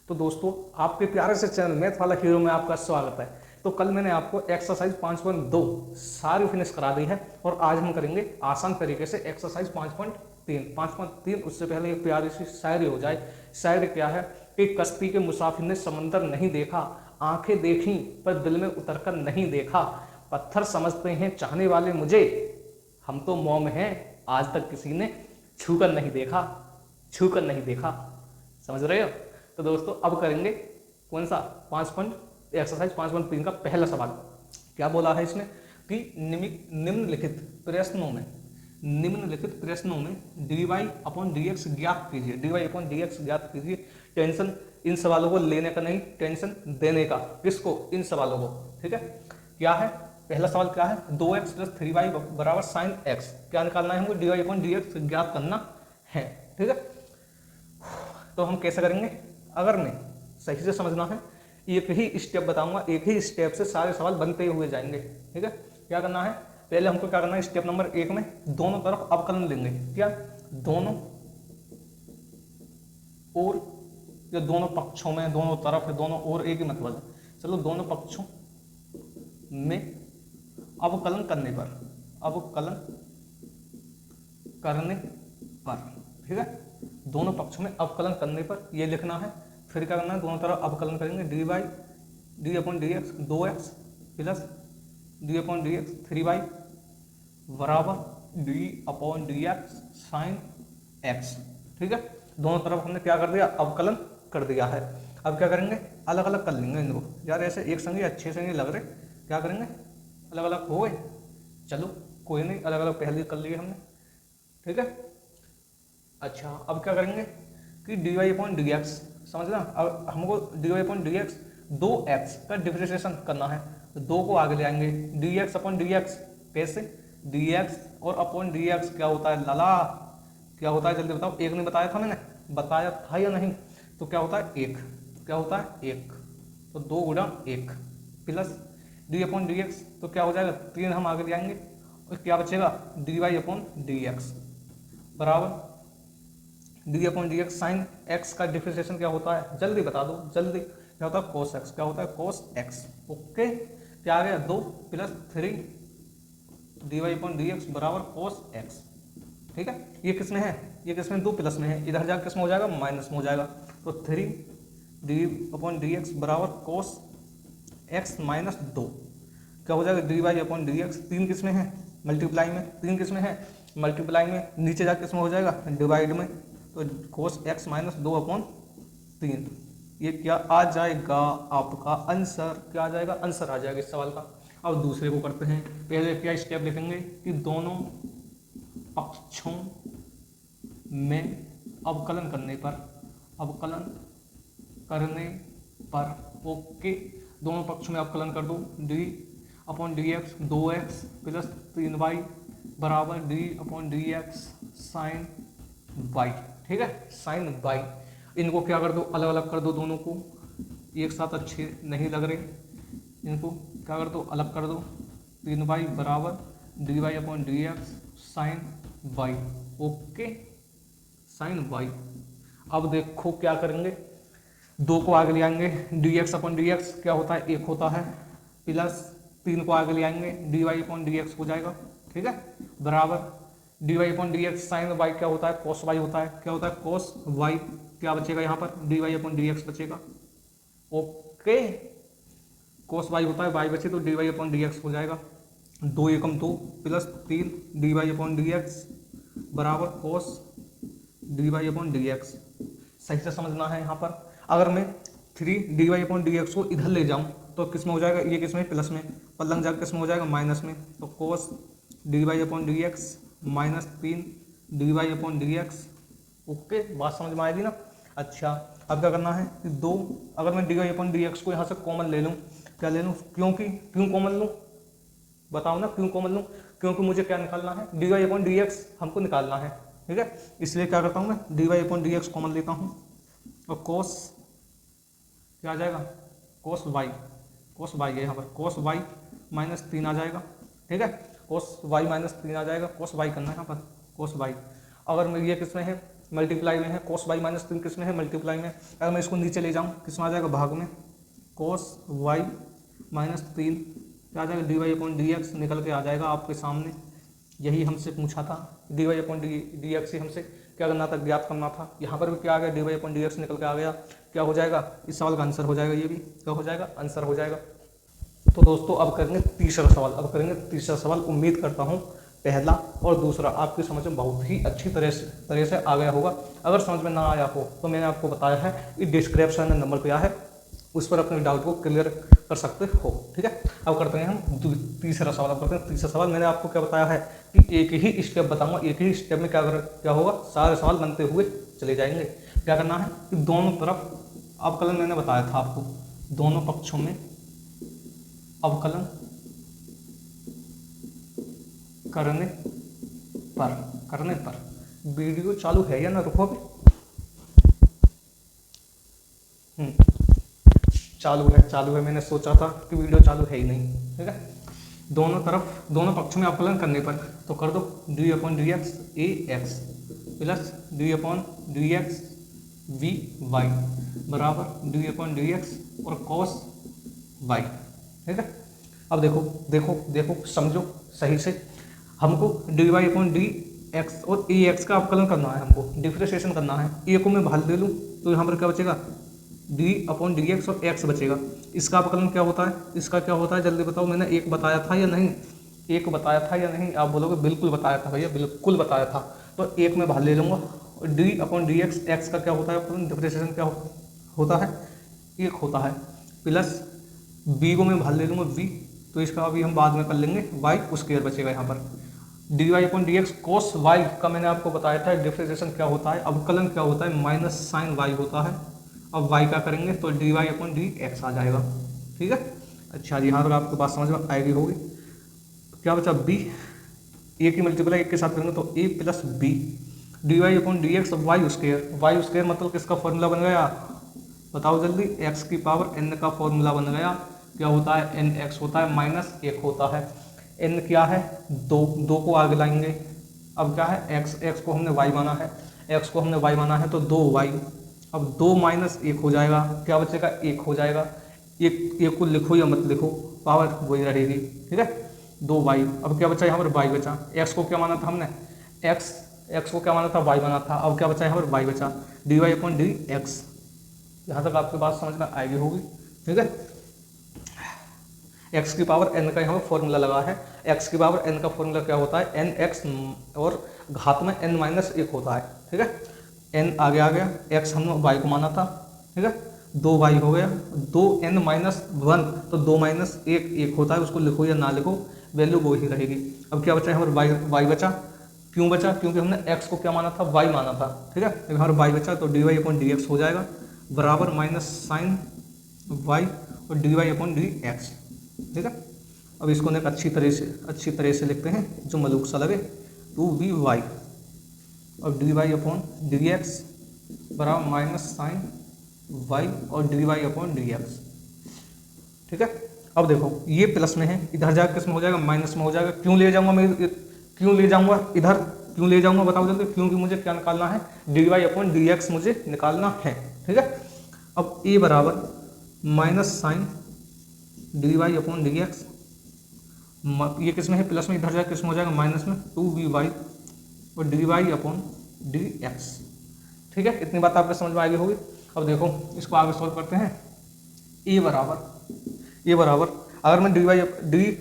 तो दोस्तों आपके प्यारे से चैनल मैथ वाला हीरो में आपका स्वागत है। तो कल मैंने आपको एक्सरसाइज 5.2 सारी फिनिश करा दी है और आज हम करेंगे आसान तरीके से एक्सरसाइज 5.3। उससे पहले एक प्यारी सी शायरी हो जाए। शायरी क्या है कि कश्ती के मुसाफिर ने समंदर नहीं देखा, आंखें देखी पर दिल में उतरकर नहीं देखा, पत्थर समझते हैं चाहने वाले मुझे, हम तो मौम हैं आज तक किसी ने छूकर नहीं देखा, छूकर नहीं देखा। समझ रहे हो? तो दोस्तों अब करेंगे कौन सा एक्सरसाइज 5.3 का पहला सवाल। क्या बोला है इसने कि निम्नलिखित प्रश्नों में dy/dx ज्ञात कीजिए। dy/dx ज्ञात कीजिए। टेंशन इन सवालों को लेने का नहीं, टेंशन देने का। किसको? इन सवालों को। ठीक है, क्या है पहला सवाल? क्या है? 2x + 3y बराबर sin x। क्या निकालना है हमको? dy/dx ज्ञात करना है। ठीक है, तो हम कैसे करेंगे? अगर मैं सही से समझना है, एक ही स्टेप बताऊंगा, एक ही स्टेप से सारे सवाल बनते हुए जाएंगे। ठीक है, क्या करना है? पहले हमको क्या करना है? स्टेप नंबर 1 में दोनों तरफ अवकलन लेंगे। क्या? दोनों और या दोनों पक्षों में, दोनों तरफ है, दोनों और एक ही मतलब है। चलो, दोनों पक्षों में अवकलन करने पर, ठीक है, दोनों पक्षों में अवकलन करने पर ये लिखना है। फिर क्या करना है? दोनों तरफ अवकलन करेंगे। dy/dx 2x + dy/dx 3y बराबर dy/dx sin x। ठीक है, दोनों तरफ हमने क्या कर दिया? अवकलन कर दिया है। अब क्या करेंगे? अलग अलग कर लेंगे इनको। यार ऐसे एक संग अच्छे से नहीं लग रहे, क्या करेंगे? अलग अलग हो गए। चलो कोई नहीं, अलग अलग पहले कर लिए हमने। ठीक है, अच्छा अब क्या करेंगे कि dy/dx समझना। अब हमको dy/dx 2x का डिफरेंशिएशन करना है, तो 2 को आगे ले आएंगे। dx/dx कैसे? dx और अपॉन dx क्या होता है लाला? क्या होता है जल्दी बताओ। एक नहीं बताया था मैंने? बताया था या नहीं? तो क्या होता है? 1। क्या होता है? 1। तो 2 गुणा 1 प्लस dy/dx तो क्या हो जाएगा? 3 हम आगे ले आएंगे और क्या बचेगा? dy/dx बराबर dy/dx sin x का डिफरेंशिएशन क्या होता है? जल्दी बता दो, जल्दी। क्या होता है? cos x। क्या होता है? cos x। ओके, क्या आ गया? 2 + 3 dy/dx बराबर cos x। ठीक है, ये किसमें है? ये किसमें? 2 प्लस में है, इधर जाकर किसमें हो जाएगा? माइनस में हो जाएगा। तो 3 dy/dx बराबर cos x - 2 क्या हो जाएगा? dy/dx 3 किसमें है? मल्टीप्लाई में। 3 किसमें है? मल्टीप्लाई में। नीचे जाकर किसमें हो जाएगा? डिवाइड में। तो cos x - 2/3 ये क्या आ जाएगा? आपका आंसर क्या आ जाएगा? आंसर आ जाएगा इस सवाल का। अब दूसरे को करते हैं। पहले क्या स्टेप लिखेंगे कि दोनों पक्षों में अवकलन करने पर ओके, दोनों पक्षों में अवकलन कर दो। dy/dx 2x + 3y बराबर dy/dx sin y। ठीक है, sin y। इनको क्या कर दो? अलग अलग कर दो। दोनों को एक साथ अच्छे नहीं लग रहे, इनको क्या कर दो? अलग कर दो। 3y बराबर dy/dx sin y। Okay, sin y। अब देखो क्या करेंगे? 2 को आगे ले आएंगे। dx/dx क्या होता है? 1 होता है, प्लस 3 को आगे ले आएंगे, dy/dx हो जाएगा। ठीक है, बराबर dy/dx sin y क्या होता है? cos y होता है। क्या होता है? cos y। क्या बचेगा यहाँ पर? dy/dx बचेगा। ओके, cos y होता है, y बचे तो dy/dx हो जाएगा। 2 एकम 2 प्लस 3 dy/dx बराबर cos dy/dx। सही से समझना है यहाँ पर। अगर मैं 3 dy/dx को इधर ले जाऊँ तो किस में हो जाएगा? ये किस में? प्लस में। पलंग जाकर किस में हो जाएगा? माइनस में। तो cos dy/dx - 3 dy/dx। ओके, बात समझ में आएगी ना? अच्छा, अब क्या करना है कि 2, अगर मैं dy/dx को यहाँ से कॉमन ले लूँ, क्या ले लूँ? क्यों कॉमन लूँ? बताओ ना, क्यों कॉमन लूँ? क्योंकि मुझे क्या निकालना है? dy/dx हमको निकालना है। ठीक है, इसलिए क्या करता हूँ मैं? dy/dx कॉमन लेता हूँ और cos क्या आ जाएगा? cos y है यहाँ पर। cos y - 3 आ जाएगा। ठीक है, cos y - 3 आ जाएगा। cos y करना है यहाँ पर, cos y। अगर मैं ये किसमें है? मल्टीप्लाई में है, cos y माइनस 3 किस में है, मल्टीप्लाई में। अगर मैं इसको नीचे ले जाऊँ किस में आ जाएगा, भाग में, cos y माइनस 3 क्या आ जाएगा, D Y upon D X निकल के आ जाएगा आपके सामने। यही हमसे पूछा था, D Y upon D X ही हमसे क्या करना था, ज्ञात करना था। यहाँ पर भी क्या आ गया, D Y upon D X निकल के आ गया। क्या हो जाएगा, इस सवाल का आंसर हो जाएगा, ये भी क्या हो जाएगा, आंसर हो जाएगा। तो दोस्तों अब करेंगे तीसरा सवाल। अब करेंगे तीसरा सवाल। उम्मीद करता हूँ पहला और दूसरा आपकी समझ में बहुत ही अच्छी तरह से आ गया होगा। अगर समझ में ना आया हो तो मैंने आपको बताया है कि डिस्क्रिप्शन में नंबर पे है, उस पर अपने डाउट को क्लियर कर सकते हो। ठीक है, अब करते हैं हम तीसरा सवाल। अब करते हैं तीसरा सवाल। मैंने आपको क्या बताया है कि एक ही स्टेप बताऊंगा, एक ही स्टेप में क्या होगा, सारे सवाल बनते हुए चले जाएंगे। क्या करना है कि दोनों तरफ अवकलन, मैंने बताया था आपको, दोनों पक्षों में अवकलन करने पर वीडियो चालू है या ना, रुको अभी, चालू है। मैंने सोचा था कि वीडियो चालू है ही नहीं। ठीक है, दोनों पक्षों में अवकलन करने पर तो कर दो D upon D X A X plus D upon D X V Y बराबर डी अपॉन डी एक्स और कॉस वाई। ठीक है, अब देखो समझो सही से। हमको D Y upon D x और ए एक्स का अवकलन करना है, हमको डिफ्रेंशिएशन करना है। ए को मैं भाग दे लूँ तो यहाँ पर क्या बचेगा, डी अपॉन डी एक्स और एक्स बचेगा। इसका अवकलन क्या होता है, इसका क्या होता है, जल्दी बताओ। मैंने एक बताया था या नहीं, एक बताया था या नहीं, आप बोलोगे बिल्कुल बताया था भैया, बिल्कुल बताया था। तो एक में भाग ले लूँगा और D upon D x, x का क्या होता है अवकलन, डिफ्रेंशिएशन क्या होता है, एक होता है, प्लस बी को मैं भाग ले लूँगा बी, तो इसका अभी हम बाद में कर लेंगे, वाई स्क्वायर बचेगा यहाँ पर। D Y upon D X cos Y का मैंने आपको बताया था डिफ्रेंशिएशन क्या होता है, अवकलन क्या होता है, माइनस साइन वाई होता है। अब y का करेंगे तो D Y upon D X आ जाएगा। ठीक है, अच्छा जी, यहाँ पर आपको बात समझ में आएगी होगी। क्या बचा, b, ए की मल्टीप्लाई एक के साथ करेंगे तो a plus B D Y upon D x Y square मतलब किसका फॉर्मूला बन गया, बताओ जल्दी, x की पावर n का फॉर्मूला बन गया। क्या होता है, एन एक्स होता है माइनस 1 होता है। n क्या है, 2 को आगे लाएंगे। अब क्या है, x को हमने y माना है, x को हमने y माना है तो 2y। अब 2 माइनस 1 हो जाएगा, क्या बचेगा, 1 हो जाएगा। एक को लिखो या मत लिखो, पावर वही रहेगी। ठीक है, 2y। अब क्या बचा यहाँ पर, y बचा। x को क्या माना था हमने, x को क्या माना था, y माना था। अब क्या बचा यहाँ पर, y बचा, D Y upon D X. यहाँ तक आपकी बात समझ में आएगी होगी। ठीक है, x की पावर n का यहाँ पर फॉर्मूला लगा है। x की पावर n का फॉर्मूला क्या होता है, एन एक्स और घात में n माइनस 1 होता है। ठीक है, n आगे आ गया, x हमने y को माना था। ठीक है, 2y हो गया, 2n माइनस 1 तो 2 माइनस 1 होता है, उसको लिखो या ना लिखो वैल्यू वो ही रहेगी। अब क्या बचा यहाँ पर, y बचा। क्यों बचा, क्योंकि हमने x को क्या माना था, y माना था। ठीक है, यहाँ पर y बचा तो D Y upon D x हो जाएगा बराबर माइनस साइन y और D Y upon D x. ठीक है, अब इसको एक अच्छी तरह से लिखते हैं जो मलूक सा लगे, 2vy और D Y upon D x बराबर माइनस साइन y और D Y upon D x. ठीक है, अब देखो ये प्लस में है, इधर जाकर किस में हो जाएगा, माइनस में हो जाएगा। क्यों ले जाऊंगा मैं, क्यों ले जाऊंगा इधर, क्यों ले जाऊंगा बताओ जल्दी, क्योंकि मुझे क्या निकालना है, D Y upon D x मुझे निकालना है। ठीक है, अब a बराबर minus sine D Y upon D X, ये किस में है, प्लस में, इधर जाकर किस में हो जाएगा, माइनस में, 2vy और D Y upon D x. ठीक है, इतनी बात आपको समझ में आएगी होगी। अब देखो इसको आगे सॉल्व करते हैं। ए बराबर अगर मैं D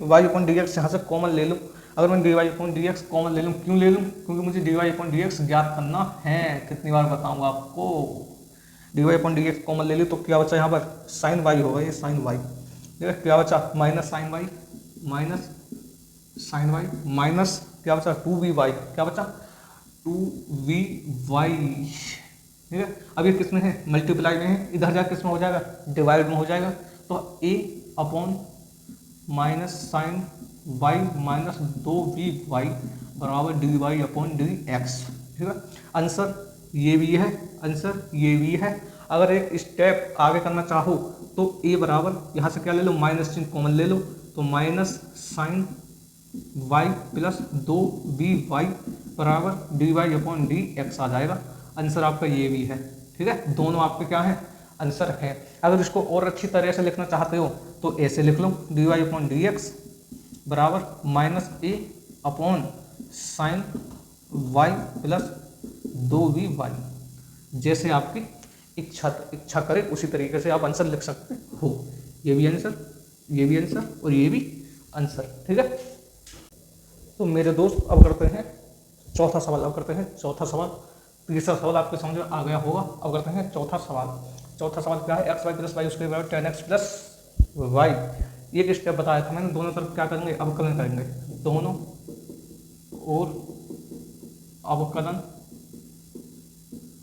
Y upon D X यहाँ से कॉमन ले लूँ, अगर मैं D Y upon D X common ले लूँ, क्यों ले लूँ, क्योंकि मुझे D Y upon D x ज्ञात करना है। कितनी बार बताऊँगा आपको, D Y upon D X common ले ली तो क्या बचा यहाँ पर, साइन वाई होगा, ये साइन वाई। ठीक है, क्या बचा, माइनस साइन वाई माइनस क्या बचा, 2vy, क्या बचा, 2vy। ठीक है, अब ये किस में है, मल्टीप्लाई में है, इधर जाकर किस में हो जाएगा, डिवाइड में हो जाएगा। तो a upon minus sine y minus 2vy बराबर D Y upon D x. ठीक है, आंसर ये भी है, आंसर ये भी है। अगर एक स्टेप आगे करना चाहो तो a बराबर यहाँ से क्या ले लो, माइनस चिन्ह कॉमन ले लो, तो minus sine y plus 2vy बराबर D Y upon D X आ जाएगा। आंसर आपका ये भी है। ठीक है, दोनों आपके क्या है, आंसर है। अगर इसको और अच्छी तरह से लिखना चाहते हो तो ऐसे लिख लो, D Y upon D x बराबर minus A upon sine Y plus 2v Y. जैसे आपकी इच्छा करे उसी तरीके से आप आंसर लिख सकते हो। ये भी आंसर, ये भी आंसर और ये भी आंसर। ठीक है, तो मेरे दोस्त अब करते हैं चौथा सवाल। अब करते हैं चौथा सवाल। तीसरा सवाल आपके समझ में आ गया होगा। अब करते हैं चौथा सवाल। चौथा सवाल क्या है, एक्स वाई प्लस वाई उसके बराबर 10x प्लस वाई। एक स्टेप बताया था मैंने, दोनों तरफ क्या करेंगे, अवकलन करेंगे, दोनों और अवकलन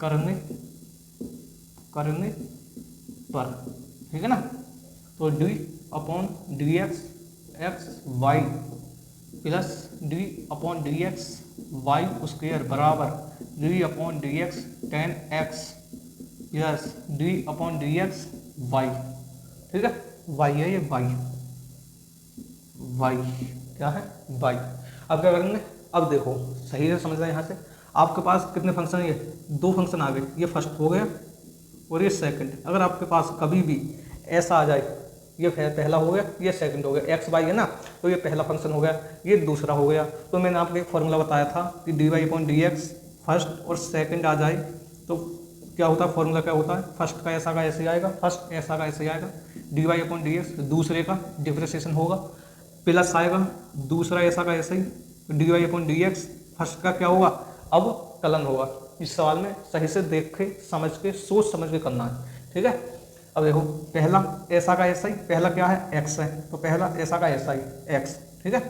करने पर। ठीक है ना, तो D upon D x Y plus D upon D x Y square बराबर D upon D X 10x plus D upon D x Y. ठीक है, वाई है ये, वाई क्या है, वाई। अब क्या करेंगे, अब देखो सही से समझना, यहाँ से आपके पास कितने फंक्शन है, ये दो फंक्शन आ गए, ये फर्स्ट हो गया और ये सेकंड। अगर आपके पास कभी भी ऐसा आ जाए, ये पहला हो गया, ये सेकंड हो गया, एक्स वाई है ना, तो ये पहला फंक्शन हो गया, ये दूसरा हो गया। तो मैंने आपको एक फॉर्मूला बताया था कि D Y upon D x first और सेकंड आ जाए तो क्या होता है, फॉर्मूला क्या होता है, फर्स्ट का ऐसा का ऐसे आएगा, फर्स्ट ऐसा का ऐसे आएगा, D Y upon D x दूसरे का डिफरेंशिएशन होगा, प्लस आएगा दूसरा ऐसा का ऐसे ही, D Y upon D x first का क्या होगा, अब कलन होगा। इस सवाल में सही से देख के समझ के सोच समझ के करना है। ठीक है, अब देखो पहला ऐसा का ऐसा ही, पहला क्या है, एक्स है, तो पहला ऐसा का ऐसा ही एक्स। ठीक है,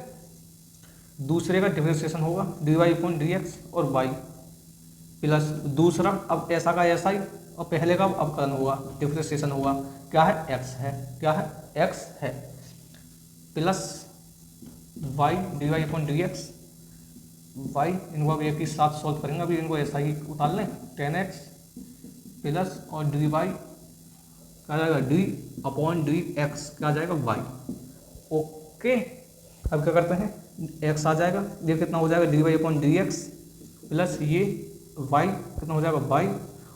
दूसरे का डिफरेंशिएशन होगा D Y upon D x और वाई प्लस दूसरा अब ऐसा का ऐसा ही, और पहले का अब कलन होगा, डिफरेंशिएशन होगा, क्या है, एक्स है, क्या है, एक्स है, plus Y D Y upon D x Y. इनको अब एक ही साथ सॉल्व करेंगे, अभी इनको ऐसा ही उतार लें, 10x प्लस और डी वाई क्या जाएगा, डी अपॉन डी एक्स क्या जाएगा, वाई। ओके, अब क्या करते हैं, x आ जाएगा, ये कितना हो जाएगा, D Y upon D x plus ये y कितना हो जाएगा, वाई,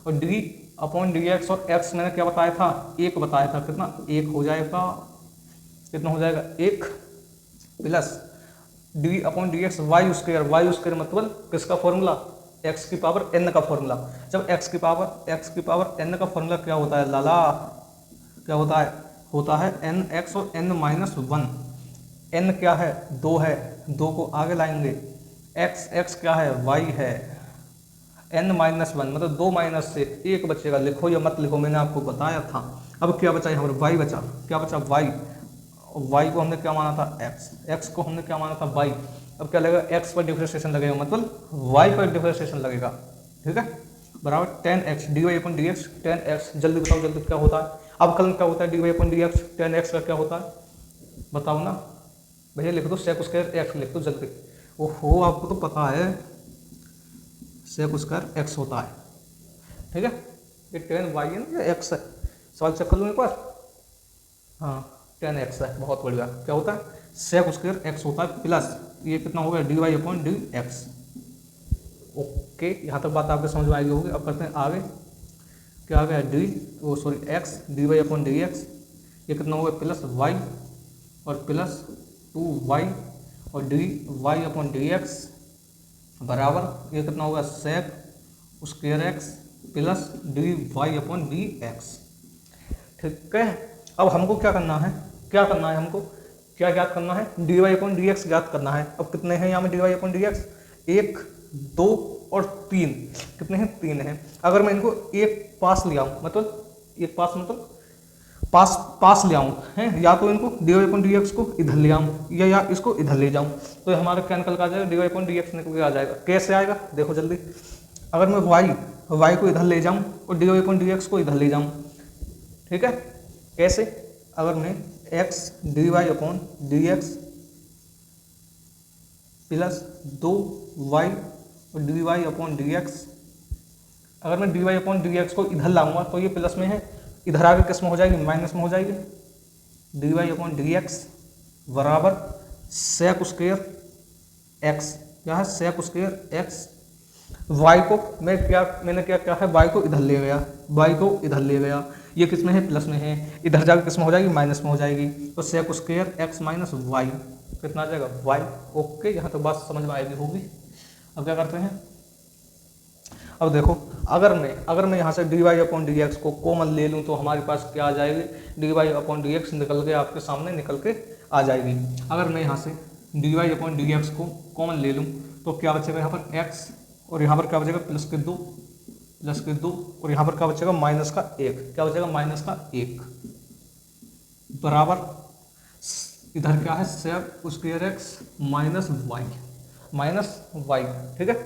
और डी अपॉन डी एक्स और x मैंने क्या बताया था, एक बताया था, कितना, एक हो जाएगा, कितना हो जाएगा, एक plus D upon D x Y square मतलब किसका फॉर्मूला, x की पावर n का फॉर्मूला। जब x की पावर n का फॉर्मूला क्या होता है लाला, क्या होता है nx और n माइनस 1। n क्या है, 2 है, 2 को आगे लाएंगे, x क्या है, y है, n माइनस 1 मतलब 2 माइनस से 1 बचेगा, लिखो या मत लिखो मैंने आपको बताया था। अब क्या बचा यहाँ पर, y बचा, क्या बचा, y, y को हमने क्या माना था, x को हमने क्या माना था, y। अब क्या लगेगा, x पर डिफरेंशिएशन लगेगा मतलब y पर डिफरेंशिएशन लगेगा। ठीक है, बराबर 10x डी वाई अपन डी एक्स 10x। जल्दी बताओ, जल्दी क्या होता है, अब कलन क्या होता है, डी वाई अपन डी एक्स 10x का क्या होता है, बताओ ना भैया, लिख दो, सेक स्क्वायर एक्स लिख दो जल्दी। ओहो, आपको तो पता है सेक स्क्वायर एक्स होता है। ठीक है, ये 10y है ना, ये x है, सवाल चेक कर लो एक बार, हाँ 10x है, बहुत बढ़िया। क्या होता है, सेक स्क्वायर एक्स होता है, प्लस ये कितना हो गया, D Y upon D X. Okay, यहाँ तक बात आपको समझ में आएगी होगी। अब करते हैं आगे, क्या आ गया, X D Y upon D X, ये कितना हो गया, प्लस वाई और प्लस 2y और D Y upon D x बराबर ये कितना होगा, sec square X plus D Y upon D x. ठीक है, अब हमको क्या करना है, हमको क्या ज्ञात करना है, D Y upon D x ज्ञात करना है। अब कितने हैं यहाँ में D Y upon D X, 1 2 और 3, कितने हैं, 3 हैं। अगर मैं इनको एक पास ले आऊँ, मतलब एक पास मतलब पास ले आऊँ हैं, या तो इनको D Y upon D x को इधर ले आऊँ या इसको इधर ले जाऊँ, तो हमारा क्या निकल के आ जाएगा, D Y upon D X निकल के आ जाएगा। कैसे आएगा देखो जल्दी, अगर मैं वाई को इधर ले जाऊँ और D Y upon D x को इधर ले जाऊँ, ठीक है, कैसे, अगर मैं X D Y upon D x plus 2y और D Y upon D X, अगर मैं D Y upon D x को इधर लाऊंगा तो ये प्लस में है, इधर आगे किस में हो जाएगी, माइनस में हो जाएगी। D Y upon D x बराबर सेक स्क्वायर एक्स, क्या है, सेक स्क्वायर एक्स वाई को मैंने क्या है, वाई को इधर ले गया, वाई को इधर ले गया, ये किस में है, प्लस में है, इधर जाकर किस में हो जाएगी, माइनस में हो जाएगी, तो sec square x minus Y कितना आ जाएगा, वाई। ओके, यहाँ तो बात समझ में आएगी होगी। अब क्या करते हैं, अब देखो अगर मैं यहाँ से D Y upon D x को कॉमन ले लूँ तो हमारे पास क्या आ जाएगी, D Y upon D X निकल के आपके सामने निकल के आ जाएगी। अगर मैं यहाँ से D Y upon D x को कॉमन ले लूँ तो क्या बचेगा यहाँ पर एक्स, और यहाँ पर क्या बचेगा प्लस के 2 और यहाँ पर क्या बचेगा माइनस का 1, क्या बचेगा माइनस का 1 बराबर इधर क्या है sec square x minus y, ठीक है।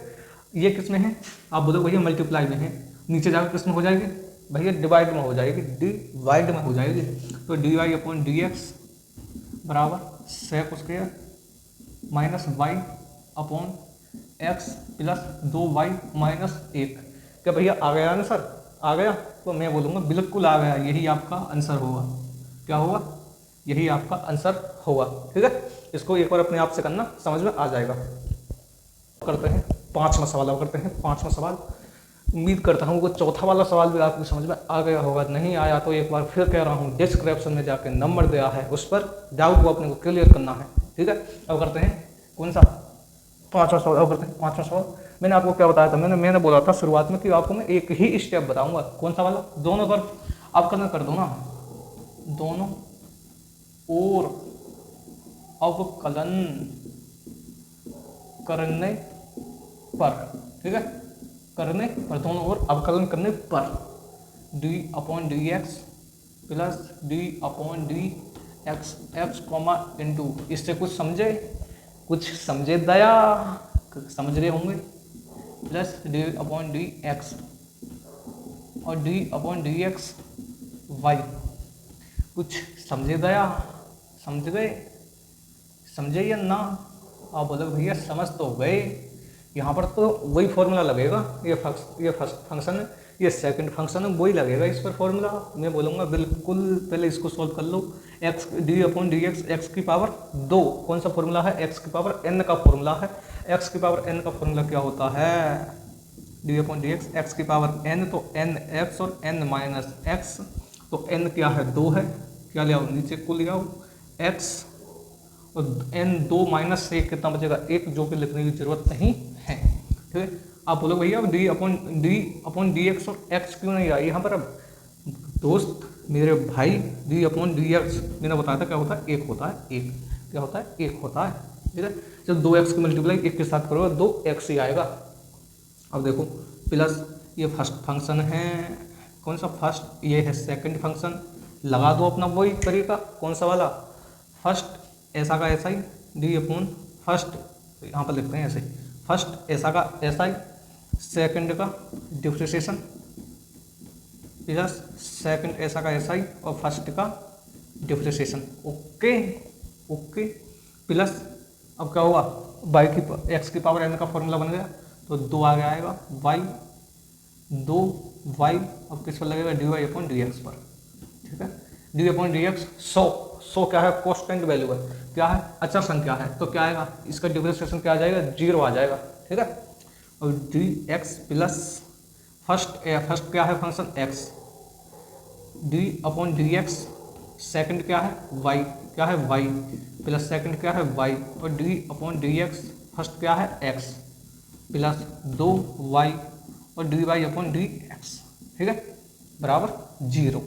ये किस में है, आप बोलो भैया मल्टीप्लाई में है, नीचे जाकर किस में हो जाएगी भैया, डिवाइड में हो जाएगी, डिवाइड में हो जाएगी। तो D Y upon D x बराबर sec square minus Y upon x plus 2y minus 1। क्या भैया आ गया आंसर, आ गया, तो मैं बोलूँगा बिल्कुल आ गया, यही आपका आंसर होगा। क्या होगा, यही आपका आंसर होगा, ठीक है। इसको एक बार अपने आप से करना, समझ में आ जाएगा। करते हैं पांचवा सवाल, अब करते हैं पांचवा सवाल। उम्मीद करता हूँ कि चौथा वाला सवाल भी आपको समझ में आ गया होगा, नहीं आया तो एक बार फिर कह रहा हूँ डिस्क्रिप्शन में जाके नंबर दिया है, उस पर डाउट को अपने को क्लियर करना है, ठीक है। अब करते हैं कौन सा पांचवा सवाल, अब करते हैं पांचवा सवाल। मैंने आपको क्या बताया था, मैंने बोला था शुरुआत में कि आपको मैं एक ही स्टेप बताऊंगा, कौन सा वाला, दोनों पर अवकलन कर दो ना, दोनों और अवकलन करने पर, ठीक है, करने पर, दोनों और अवकलन करने पर D upon D x plus D upon D x X comma into, इससे कुछ समझे दया, समझ रहे होंगे, plus D upon D x और D upon D x Y, कुछ समझे दया, समझ गए, समझे या ना, आप बोलो भैया समझ तो गए। यहाँ पर तो वही फॉर्मूला लगेगा, ये फर्स्ट फंक्शन है, ये सेकंड फंक्शन है, वही लगेगा इस पर फॉर्मूला। मैं बोलूँगा बिल्कुल पहले इसको सॉल्व कर लो, X D upon D x x की पावर 2, कौन सा फॉर्मूला है, एक्स की पावर एन का फॉर्मूला है। एक्स की पावर एन का फॉर्मूला क्या होता है, D upon D x x की पावर एन, तो एन एक्स और एन माइनस एक्स, तो एन क्या है 2 है, क्या ले आओ नीचे को ले आओ एक्स, और एन 2 माइनस से कितना बचेगा 1, जो कि लिखने की जरूरत नहीं है, ठीक है। आप बोलो भैया डी अपॉन डी एक्स और एक्स क्यों नहीं आई यहाँ पर, अब दोस्त मेरे भाई डी अपॉन डी एक्स मैंने बताया था क्या होता है, एक होता है, एक क्या होता है, एक होता है, ठीक है। जब 2x की मल्टीप्लाई 1 के साथ करोगे 2x ही आएगा। अब देखो प्लस ये फर्स्ट फंक्शन है, कौन सा फर्स्ट, ये है सेकंड फंक्शन, लगा दो अपना वही तरीका, कौन सा वाला, फर्स्ट ऐसा का ऐसा ही डी अपॉन फर्स्ट, यहाँ पर लिखते हैं ऐसे, फर्स्ट ऐसा का ऐसा ही, सेकंड का डिफ्रेंशिएशन प्लस सेकंड ऐसा का ऐसा ही और फर्स्ट का डिफ्रेंशिएशन, ओके प्लस अब क्या हुआ, वाई की एक्स की पावर एन का फॉर्मूला बन गया, तो 2 आगे आएगा वाई, 2 वाई, अब किस पर लगेगा d Y upon D x पर, ठीक है। डी अपॉन डी एक्स 100 क्या है, कांस्टेंट वैल्यू है, क्या है अचर संख्या है, तो क्या आएगा, इसका डिफरेंशिएशन क्या आ जाएगा, 0 आ जाएगा, ठीक है। और डी एक्स प्लस फर्स्ट क्या है function x, D upon D x, second क्या है वाई, क्या है वाई, प्लस सेकेंड क्या है वाई, और D upon D x first क्या है एक्स, प्लस 2 वाई और D Y upon D x, ठीक है, बराबर 0।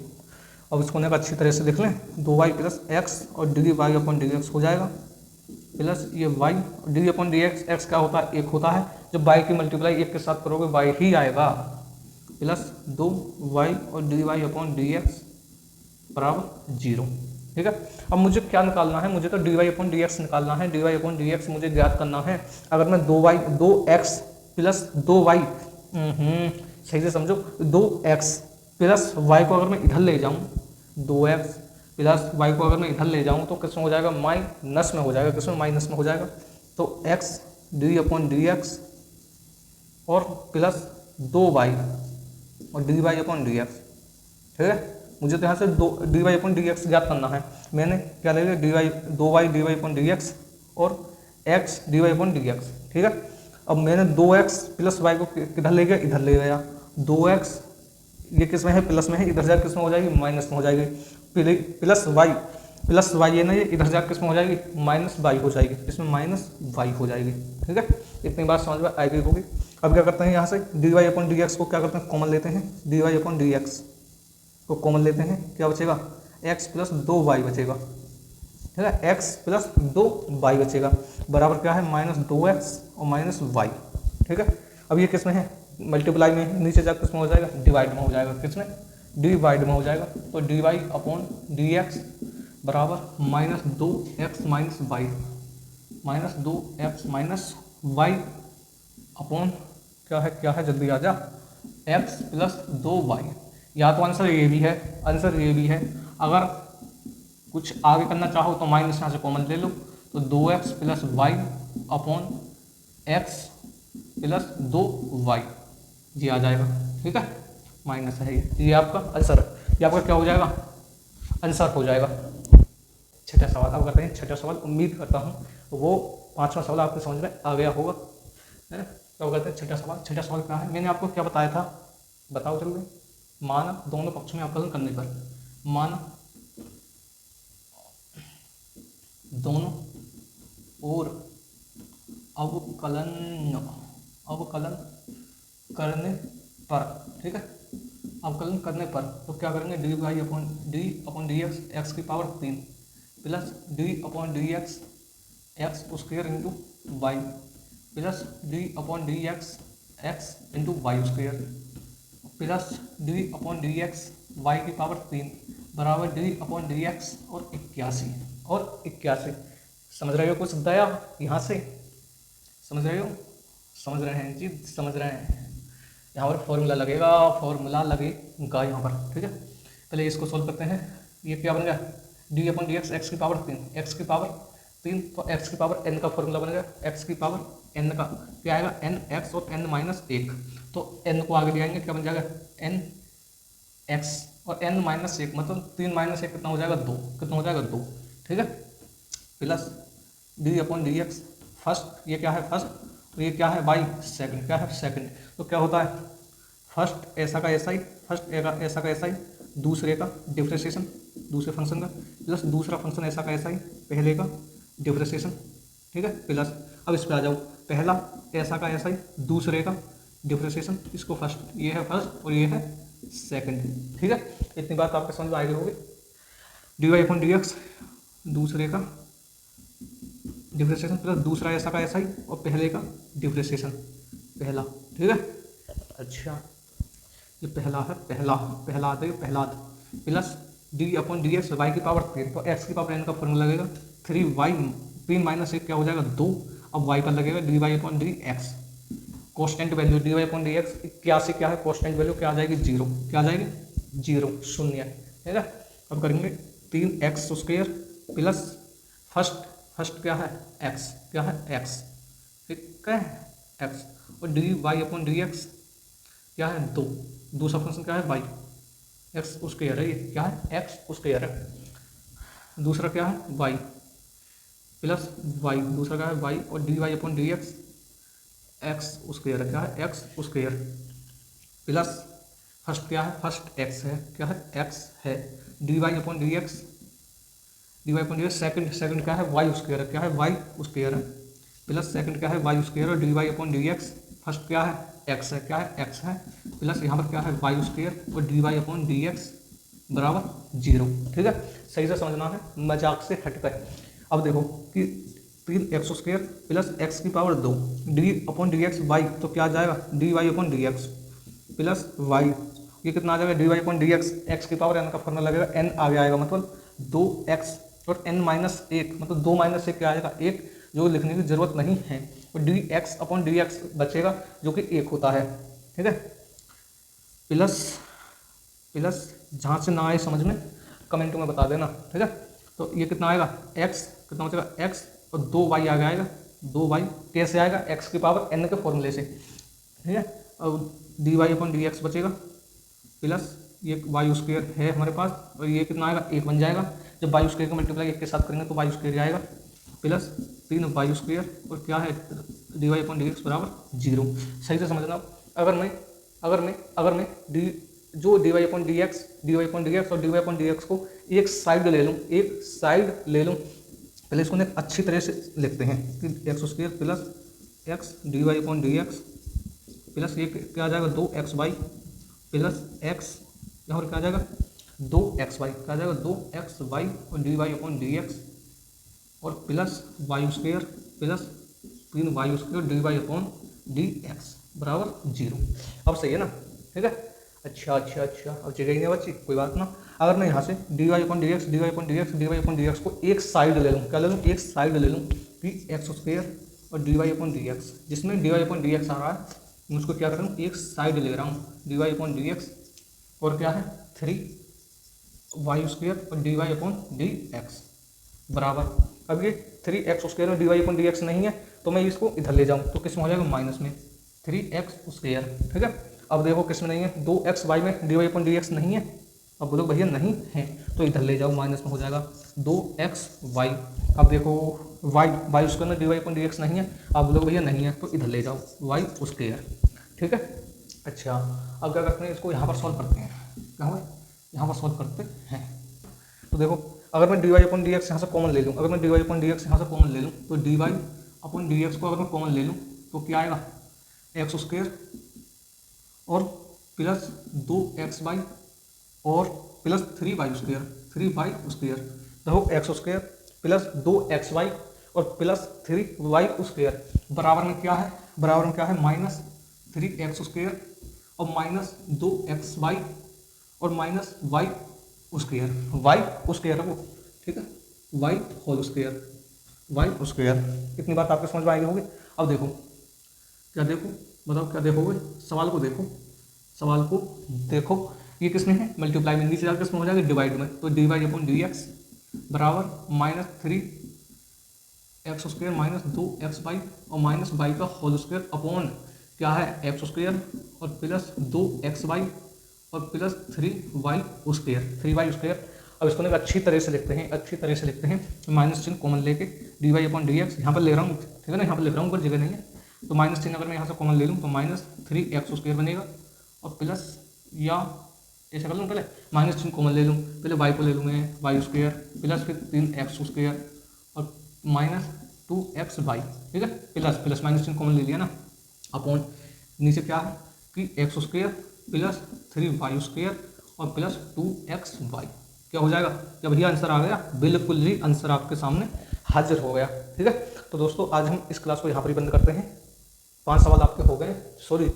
अब इसको ने अच्छी तरह से देख लें, 2y प्लस एक्स और D Y upon D x हो जाएगा, प्लस ये y d upon D x, x क्या होता है 1 होता है, जब y की मल्टीप्लाई 1 के साथ करोगे y ही आएगा, प्लस 2y और D Y upon D x बराबर 0, ठीक है। अब मुझे क्या निकालना है, मुझे तो D Y upon D x निकालना है, D Y upon D x मुझे ज्ञात करना है। अगर मैं 2x प्लस 2y, सही से समझो, 2x प्लस वाई को अगर मैं इधर ले जाऊं, 2x प्लस वाई को अगर मैं इधर ले जाऊं तो किसमें हो जाएगा, माइनस में हो जाएगा, किसमें माइनस में हो जाएगा, तो x d upon D x और प्लस 2y और D Y upon D x, ठीक है। मुझे तो यहाँ से D Y upon D x ज्ञात करना है, मैंने क्या ले लिया 2y d Y upon D x और x d Y upon D x, ठीक है। अब मैंने 2x प्लस वाई को किधर ले गया, इधर ले गया। 2x ये किस में है, प्लस में है, इधर जाकर किस में हो जाएगी, माइनस में हो जाएगी। प्लस वाई है ना, ये इधर जाकर किस में हो जाएगी, माइनस वाई हो जाएगी, इसमें माइनस वाई हो जाएगी। ठीक है, इतनी बात समझ में आई गई होगी। अब क्या करते हैं, यहाँ से D Y upon D x को क्या करते हैं, कॉमन लेते हैं। D Y upon D x को कॉमन लेते हैं, क्या बचेगा, x प्लस 2y बचेगा। ठीक है, x प्लस 2y बचेगा, बराबर क्या है, माइनस 2x और माइनस y। ठीक है, अब ये किस में है, मल्टीप्लाई में है, नीचे जाकर किस में हो जाएगा, डिवाइड में हो जाएगा। किसमें, डिवाइड में हो जाएगा। तो D Y upon D x बराबर minus 2x minus Y, minus 2x minus Y upon क्या है जल्दी आ जा, x प्लस 2y। या तो आंसर ये भी है, आंसर ये भी है। अगर कुछ आगे करना चाहो तो माइनस यहाँ से कॉमन ले लो, तो 2x plus y upon x plus 2y ये आ जाएगा। ठीक है, माइनस है ये आपका आंसर, ये आपका क्या हो जाएगा, आंसर हो जाएगा। छठा सवाल अब करते हैं। छठा सवाल उम्मीद करता हूँ वो पांचवा सवाल आपको समझ में आ गया होगा, है ना। तो करते हैं छठा सवाल। छठा सवाल क्या है, मैंने आपको क्या बताया था, बताओ जल्दी। माना दोनों पक्षों में अवकलन करने पर, माना दोनों और अवकलन करने पर, ठीक है, अवकलन करने पर तो क्या करेंगे, D Y upon D x x की power 3 plus D upon D x x square into Y plus D upon D x X into Y square plus D upon D x Y की power 3 बराबर D upon D x और 81। समझ रहे हो कुछ दया यहाँ से, समझ रहे हो, समझ रहे हैं जी, समझ रहे हैं। यहाँ पर फॉर्मूला लगेगा यहाँ पर। ठीक है, पहले इसको सोल्व करते हैं। ये क्या बन गया, D upon D x x की पावर 3, एक्स की पावर 3 तो एक्स की पावर n का फॉर्मूला बन गया, एक्स की पावर n का क्या आएगा, n x और n माइनस 1। तो n को आगे ले आएंगे, क्या बन जाएगा, n x और n माइनस 1, मतलब 3 माइनस 1 कितना हो जाएगा, 2, कितना हो जाएगा 2। ठीक है, plus D upon D x first, ये क्या है फर्स्ट, तो ये क्या है वाई सेकंड, क्या है सेकंड। तो क्या होता है, फर्स्ट ऐसा का ऐसा ही, फर्स्ट ऐसा का ऐसा ही, दूसरे का डिफ्रेंशिएशन दूसरे फंक्शन का प्लस दूसरा फंक्शन ऐसा का ऐसा ही पहले का डिफ्रेंशिएशन। ठीक है, प्लस अब इस पे आ जाओ, पहला ऐसा का ऐसा ही दूसरे का डिफ्रेंशिएशन, इसको फर्स्ट, ये है फर्स्ट और ये है सेकंड। ठीक है, इतनी बात आपके समझ में आएगी होगी। D Y upon D x दूसरे का डिफ्रेंशिएशन प्लस दूसरा ऐसा का ऐसा ही और पहले का डिफ्रेंशिएशन पहला। ठीक है, अच्छा ये पहला है, पहला आता है पहला plus D upon D x Y की पावर 3 तो एक्स की पावर n का फॉर्मूला लगेगा 3 माइनस 1 क्या हो जाएगा 2। अब वाई पर लगेगा d Y upon D x, constant value d Y upon D x 81 क्या है, कॉन्स्टेंट वैल्यू क्या आ जाएगी 0, क्या आ जाएगी 0 शून्य। ठीक है, अब करेंगे 3x स्क्वायर प्लस फर्स्ट क्या है x, क्या है x, ठीक है x और D Y upon D x क्या है 2, दूसरा फंक्शन क्या है y एक्स स्क्वायर है, ये क्या है एक्स स्क्वायर है, दूसरा क्या है y प्लस वाई, दूसरा क्या है y और D Y upon D x x square है, क्या है एक्स स्क्वायर प्लस फर्स्ट क्या है, फर्स्ट x है, क्या है x है, D Y upon D x second क्या है y स्क्वायर है, क्या है y स्क्वायर है प्लस सेकंड क्या है y स्क्वायर और D Y upon D x first क्या है x है, क्या है x है प्लस यहाँ पर क्या है y स्क्वायर और D Y upon D x बराबर 0। ठीक है, सही से समझना है, मजाक से हटकर। अब देखो कि 3x स्क्वायर प्लस x की power 2 d upon D x y, तो क्या आ जाएगा D Y upon D x plus y, ये कितना आ जाएगा D Y upon D x, x की पावर n का फॉर्मूला लगेगा n आगे आएगा, मतलब 2x और n माइनस 1, मतलब 2 माइनस 1 क्या आएगा 1, जो लिखने की जरूरत नहीं है, और D x upon D x बचेगा जो कि 1 होता है। ठीक है, प्लस जहाँ से ना आए समझ में कमेंटों में बता देना। ठीक है, तो ये कितना आएगा x, कितना बचेगा x और 2y आगे आएगा, 2y कैसे आएगा x की पावर n के फॉर्मूले से। ठीक है, अब d Y upon D x बचेगा प्लस ये वाई स्क्वायर है हमारे पास और ये कितना आएगा 1 बन जाएगा, जब वाई स्क्वायर का मल्टीप्लाई 1 के साथ करेंगे तो वाई स्क्वायर आएगा प्लस 3y² और क्या है dy/dx बराबर 0। सही से समझना। अगर मैं जो dy/dx और dy/dx को एक साइड ले लूँ पहले इसको अच्छी तरह से लिखते हैं कि x² plus x dy/dx plus ये क्या आ जाएगा 2xy प्लस x, यहाँ पर क्या आ जाएगा 2xy, क्या आ जाएगा 2xy और dy/dx और plus y² plus 3y² dy/dx बराबर 0। अब सही है ना, ठीक है। अच्छा अब जगह ही नहीं बच्ची, कोई बात ना। अगर मैं यहाँ से dy/dx को एक साइड ले लूँ, क्या ले लूँ, एक साइड ले लूँ कि x² और dy/dx, जिसमें dy/dx आ रहा है मैं उसको क्या कर रहा हूँ, एक साइड ले रहा हूँ dy/dx और क्या है 3y² और dy/dx बराबर। अब ये 3x² और dy/dx नहीं है तो मैं इसको इधर ले जाऊँ तो किस में हो जाएगा, माइनस में 3x², ठीक है। अब देखो किस में नहीं है, 2xy में dy/dx नहीं है। अब बोलो भैया नहीं है तो इधर ले जाओ, माइनस में हो जाएगा 2xy। अब देखो y² में dy/dx नहीं है, अब बोलो भैया नहीं है तो इधर ले जाओ y², ठीक है। अच्छा अब क्या करते हैं, इसको यहाँ पर सॉल्व करते हैं, क्या हुआ यहाँ पर सॉल्व करते हैं। तो देखो अगर मैं dy/dx यहाँ से कॉमन ले लूँ, अगर मैं dy/dx यहाँ से कॉमन ले लूँ तो dy/dx को अगर मैं कॉमन ले लूँ तो क्या आएगा x² और प्लस 2xy और प्लस 3y², देखो x² प्लस 2xy और प्लस 3y² बराबर में क्या है, माइनस 3x² और माइनस 2xy और माइनस y² है वो, ठीक है, y²। इतनी बात आपको समझ में आई होगी। अब देखो क्या देखोगे, सवाल को देखो ये किसमें है, मल्टीप्लाई में, नीचे जाकर किसमें हो जाएगा, डिवाइड में। तो dy/dx बराबर माइनस 3x² माइनस 2xy और माइनस y² अपॉन क्या है x² और प्लस 2xy और प्लस 3y²। अब इसको अच्छी तरह से लिखते हैं, माइनस चिन्ह कॉमन लेके dy/dx यहाँ पर ले रहा हूँ, ठीक है ना, यहाँ पर लिख रहा हूँ, ऊपर जगह नहीं है तो माइनस चिन्ह अगर मैं यहाँ से कॉमन ले लूँ तो माइनस 3x² बनेगा और प्लस, या ऐसा कर लूँ, पहले माइनस चिन्ह कॉमन ले लूँ, पहले y को ले लूँ मैं y² प्लस फिर 3x² और माइनस 2xy, ठीक है, प्लस माइनस चिन्ह कॉमन ले लिया ना, अपॉन नीचे क्या है कि x² प्लस 3y² और प्लस 2xy, क्या हो जाएगा, क्या भैया आंसर आ गया, बिल्कुल ही आंसर आपके सामने हाजिर हो गया, ठीक है। तो दोस्तों आज हम इस क्लास को यहाँ पर ही बंद करते हैं। 5 सवाल आपके हो गए,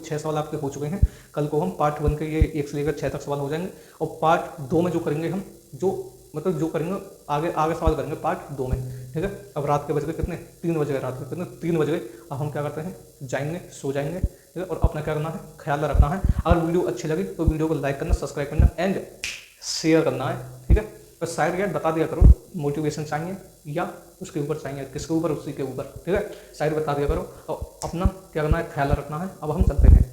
6 सवाल आपके हो चुके हैं। कल को हम पार्ट 1 के ये 1 से लेकर 6 तक सवाल हो जाएंगे और पार्ट 2 में जो करेंगे हम जो करेंगे आगे सवाल करेंगे पार्ट 2 में, ठीक है। अब रात के बज गए कितने, 3 बज गए, रात के कितने 3 बज गए। अब हम क्या करते हैं, जाएंगे, सो जाएंगे, ठीक है। और अपना क्या करना है, ख्याल रखना है। अगर वीडियो अच्छी लगी तो वीडियो को लाइक करना, सब्सक्राइब करना एंड शेयर करना है, ठीक है। बस साइड यार बता दिया करो, मोटिवेशन चाहिए या उसके ऊपर चाहिए, किसके ऊपर, उसी के ऊपर, ठीक है। साइड बता दिया करो और अपना क्या करना है, ख्याल रखना है। अब हम चलते हैं।